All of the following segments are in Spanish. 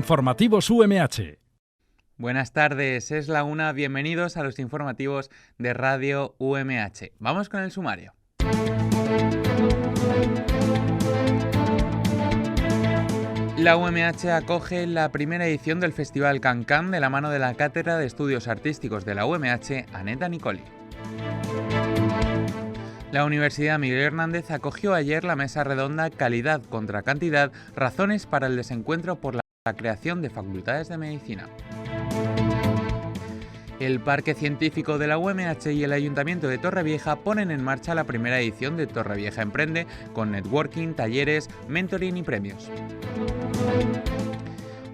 Informativos UMH. Buenas tardes, es la 1, bienvenidos a los informativos de Radio UMH. Vamos con el sumario. La UMH acoge la primera edición del Festival Can-Can de la mano de la Cátedra de Estudios Artísticos de la UMH, Aneta Nicoli. La Universidad Miguel Hernández acogió ayer la mesa redonda Calidad contra Cantidad, razones para el desencuentro por la creación de facultades de medicina. El Parque Científico de la UMH y el Ayuntamiento de Torrevieja ponen en marcha la primera edición de Torrevieja Emprende, con networking, talleres, mentoring y premios.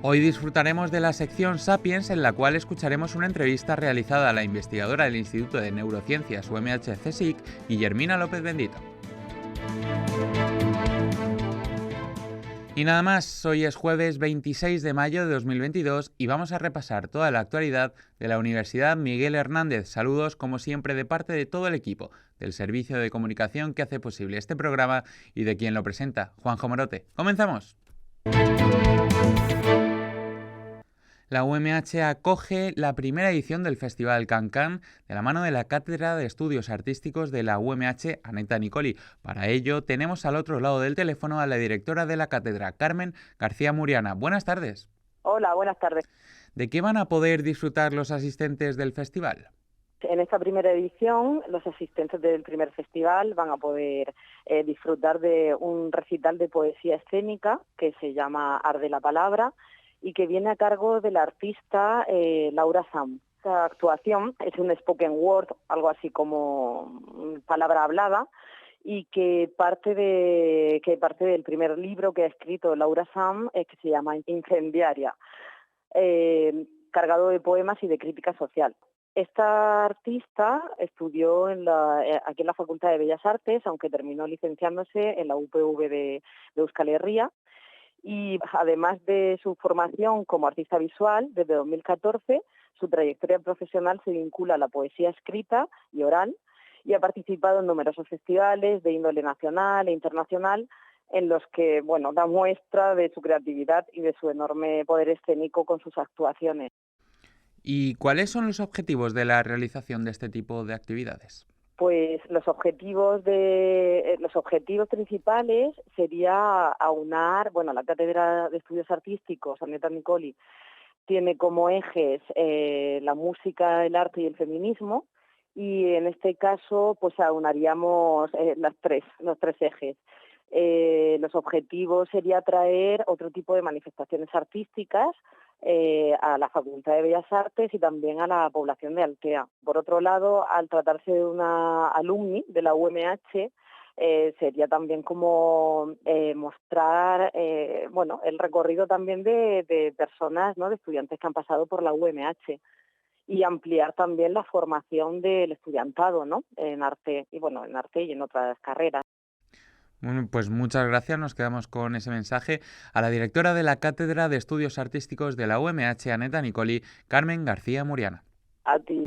Hoy disfrutaremos de la sección Sapiens, en la cual escucharemos una entrevista realizada a la investigadora del Instituto de Neurociencias UMH-CSIC, Guillermina López Bendito. Y nada más, hoy es jueves 26 de mayo de 2022 y vamos a repasar toda la actualidad de la Universidad Miguel Hernández. Saludos, como siempre, de parte de todo el equipo del servicio de comunicación que hace posible este programa y de quien lo presenta, Juanjo Morote. ¡Comenzamos! La UMH acoge la primera edición del Festival Can-Can de la mano de la Cátedra de Estudios Artísticos de la UMH, Aneta Nicoli. Para ello tenemos al otro lado del teléfono a la directora de la cátedra, Carmen García Muriana. Buenas tardes. Hola, buenas tardes. ¿De qué van a poder disfrutar los asistentes del festival? En esta primera edición, los asistentes del primer festival van a poder disfrutar de un recital de poesía escénica que se llama Arde la Palabra y que viene a cargo de la artista Laura Sam. Esta actuación es un spoken word, algo así como palabra hablada, y que parte del primer libro que ha escrito Laura Sam, que se llama Incendiaria, cargado de poemas y de crítica social. Esta artista estudió aquí en la Facultad de Bellas Artes, aunque terminó licenciándose en la UPV de Euskal Herria, y además de su formación como artista visual, desde 2014, su trayectoria profesional se vincula a la poesía escrita y oral, y ha participado en numerosos festivales de índole nacional e internacional, en los que, da muestra de su creatividad y de su enorme poder escénico con sus actuaciones. ¿Y cuáles son los objetivos de la realización de este tipo de actividades? Pues los objetivos principales sería aunar, la Cátedra de Estudios Artísticos, Aneta Nicoli, tiene como ejes la música, el arte y el feminismo, y en este caso pues aunaríamos los tres ejes. Los objetivos sería traer otro tipo de manifestaciones artísticas a la Facultad de Bellas Artes y también a la población de Altea. Por otro lado, al tratarse de una alumni de la UMH, sería también como mostrar el recorrido también de personas, ¿no?, de estudiantes que han pasado por la UMH, y ampliar también la formación del estudiantado, ¿no?, en arte y en otras carreras. Bueno, pues muchas gracias, nos quedamos con ese mensaje. A la directora de la Cátedra de Estudios Artísticos de la UMH, Aneta Nicoli, Carmen García Muriana. A ti.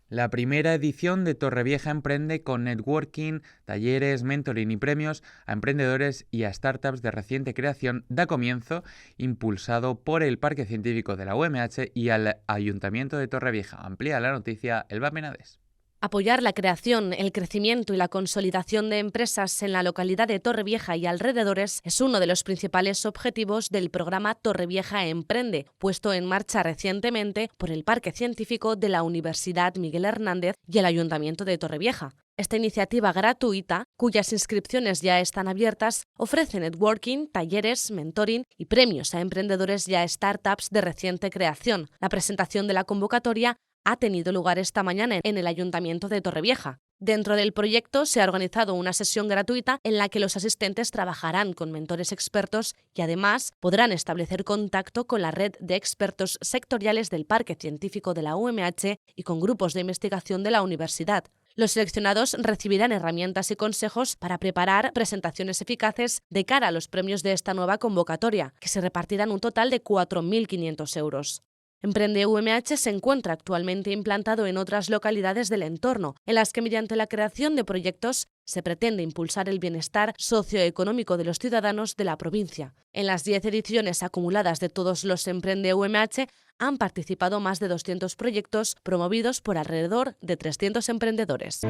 La primera edición de Torrevieja Emprende, con networking, talleres, mentoring y premios a emprendedores y a startups de reciente creación, da comienzo, impulsado por el Parque Científico de la UMH y el Ayuntamiento de Torrevieja. Amplía la noticia Elba Penades. Apoyar la creación, el crecimiento y la consolidación de empresas en la localidad de Torrevieja y alrededores es uno de los principales objetivos del programa Torrevieja Emprende, puesto en marcha recientemente por el Parque Científico de la Universidad Miguel Hernández y el Ayuntamiento de Torrevieja. Esta iniciativa gratuita, cuyas inscripciones ya están abiertas, ofrece networking, talleres, mentoring y premios a emprendedores y a startups de reciente creación. La presentación de la convocatoria ha tenido lugar esta mañana en el Ayuntamiento de Torrevieja. Dentro del proyecto se ha organizado una sesión gratuita en la que los asistentes trabajarán con mentores expertos y además podrán establecer contacto con la red de expertos sectoriales del Parque Científico de la UMH y con grupos de investigación de la universidad. Los seleccionados recibirán herramientas y consejos para preparar presentaciones eficaces de cara a los premios de esta nueva convocatoria, que se repartirán un total de 4.500 euros. Emprende UMH se encuentra actualmente implantado en otras localidades del entorno, en las que mediante la creación de proyectos se pretende impulsar el bienestar socioeconómico de los ciudadanos de la provincia. En las 10 ediciones acumuladas de todos los Emprende UMH han participado más de 200 proyectos promovidos por alrededor de 300 emprendedores.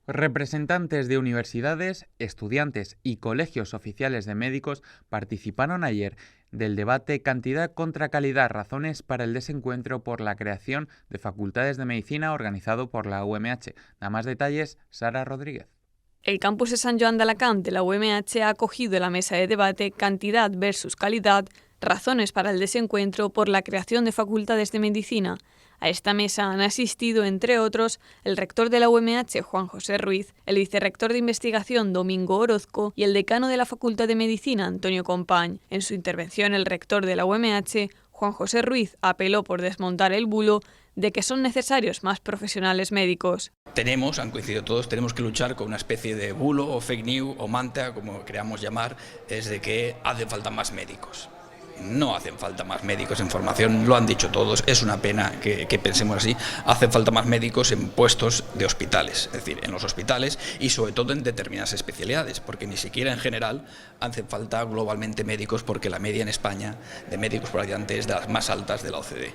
Representantes de universidades, estudiantes y colegios oficiales de médicos participaron ayer del debate Cantidad contra calidad, razones para el desencuentro por la creación de facultades de medicina organizado por la UMH. Da más detalles, Sara Rodríguez. El campus de Sant Joan d'Alacant de la UMH ha acogido la mesa de debate Cantidad versus calidad, razones para el desencuentro por la creación de facultades de medicina. A esta mesa han asistido, entre otros, el rector de la UMH, Juan José Ruiz, el vicerrector de investigación, Domingo Orozco, y el decano de la Facultad de Medicina, Antonio Company. En su intervención, el rector de la UMH, Juan José Ruiz, apeló por desmontar el bulo de que son necesarios más profesionales médicos. Han coincidido todos, tenemos que luchar con una especie de bulo o fake news o manta, como queramos llamar, es de que hacen falta más médicos. No hacen falta más médicos en formación, lo han dicho todos, es una pena que pensemos así. Hacen falta más médicos en puestos de hospitales, es decir, en los hospitales y sobre todo en determinadas especialidades, porque ni siquiera en general hacen falta globalmente médicos, porque la media en España de médicos por habitante es de las más altas de la OCDE.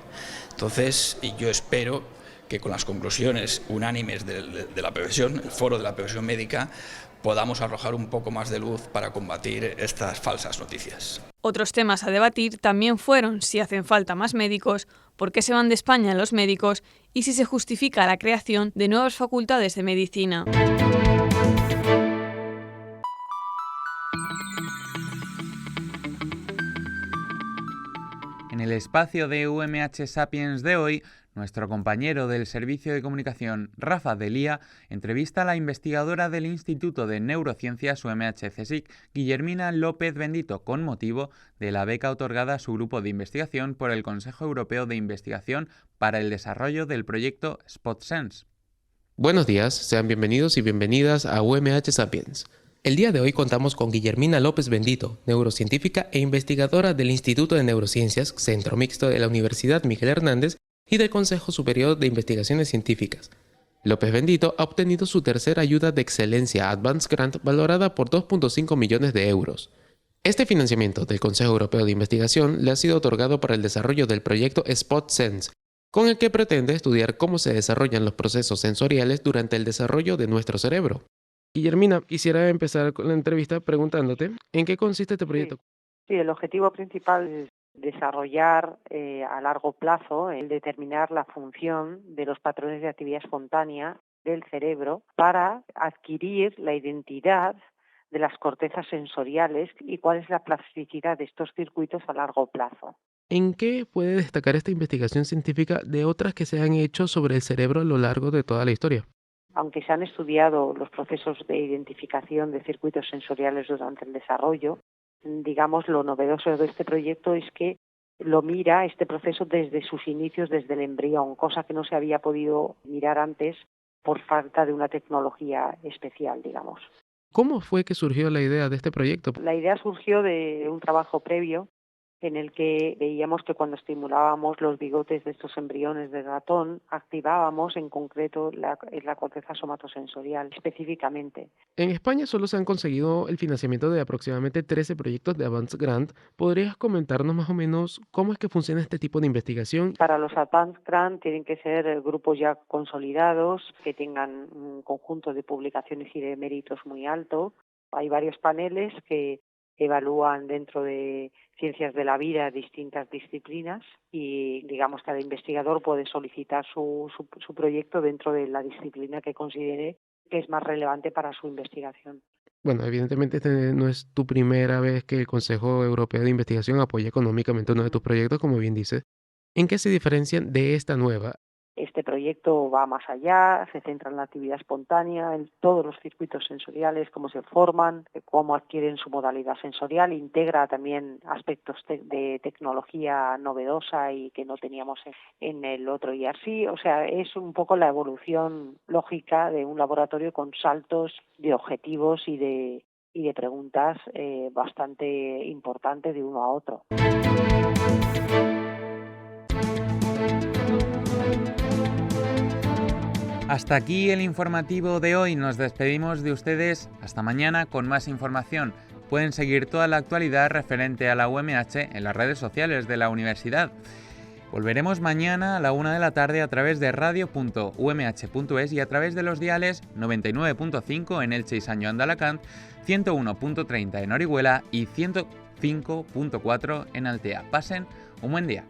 Entonces, yo espero que con las conclusiones unánimes de la profesión, el foro de la profesión médica, podamos arrojar un poco más de luz para combatir estas falsas noticias. Otros temas a debatir también fueron si hacen falta más médicos, por qué se van de España los médicos y si se justifica la creación de nuevas facultades de medicina. En el espacio de UMH Sapiens de hoy, nuestro compañero del Servicio de Comunicación, Rafa Delía, entrevista a la investigadora del Instituto de Neurociencias UMH-CSIC, Guillermina López Bendito, con motivo de la beca otorgada a su grupo de investigación por el Consejo Europeo de Investigación para el desarrollo del proyecto SpotSense. Buenos días, sean bienvenidos y bienvenidas a UMH Sapiens. El día de hoy contamos con Guillermina López Bendito, neurocientífica e investigadora del Instituto de Neurociencias, Centro Mixto de la Universidad Miguel Hernández y del Consejo Superior de Investigaciones Científicas. López Bendito ha obtenido su tercera ayuda de excelencia Advanced Grant valorada por 2.5 millones de euros. Este financiamiento del Consejo Europeo de Investigación le ha sido otorgado para el desarrollo del proyecto SpotSense, con el que pretende estudiar cómo se desarrollan los procesos sensoriales durante el desarrollo de nuestro cerebro. Guillermina, quisiera empezar con la entrevista preguntándote ¿en qué consiste este proyecto? Sí, el objetivo principal es desarrollar a largo plazo, el determinar la función de los patrones de actividad espontánea del cerebro para adquirir la identidad de las cortezas sensoriales y cuál es la plasticidad de estos circuitos a largo plazo. ¿En qué puede destacar esta investigación científica de otras que se han hecho sobre el cerebro a lo largo de toda la historia? Aunque se han estudiado los procesos de identificación de circuitos sensoriales durante el desarrollo, digamos, lo novedoso de este proyecto es que lo mira este proceso desde sus inicios, desde el embrión, cosa que no se había podido mirar antes por falta de una tecnología especial, digamos. ¿Cómo fue que surgió la idea de este proyecto? La idea surgió de un trabajo previo en el que veíamos que cuando estimulábamos los bigotes de estos embriones de ratón, activábamos en concreto la corteza somatosensorial específicamente. En España solo se han conseguido el financiamiento de aproximadamente 13 proyectos de Advanced Grant. ¿Podrías comentarnos más o menos cómo es que funciona este tipo de investigación? Para los Advanced Grant tienen que ser grupos ya consolidados, que tengan un conjunto de publicaciones y de méritos muy alto. Hay varios paneles que evalúan dentro de ciencias de la vida distintas disciplinas y digamos cada investigador puede solicitar su proyecto dentro de la disciplina que considere que es más relevante para su investigación. Bueno, evidentemente este no es tu primera vez que el Consejo Europeo de Investigación apoya económicamente uno de tus proyectos, como bien dices. ¿En qué se diferencian de esta nueva? Este proyecto va más allá, se centra en la actividad espontánea, en todos los circuitos sensoriales, cómo se forman, cómo adquieren su modalidad sensorial, integra también aspectos de tecnología novedosa y que no teníamos en el otro IRC. O sea, es un poco la evolución lógica de un laboratorio con saltos de objetivos y de preguntas bastante importantes de uno a otro. Hasta aquí el informativo de hoy. Nos despedimos de ustedes. Hasta mañana con más información. Pueden seguir toda la actualidad referente a la UMH en las redes sociales de la universidad. Volveremos mañana a la 1 de la tarde a través de radio.umh.es y a través de los diales 99.5 en Elche y Sant Joan d'Alacant, 101.30 en Orihuela y 105.4 en Altea. Pasen un buen día.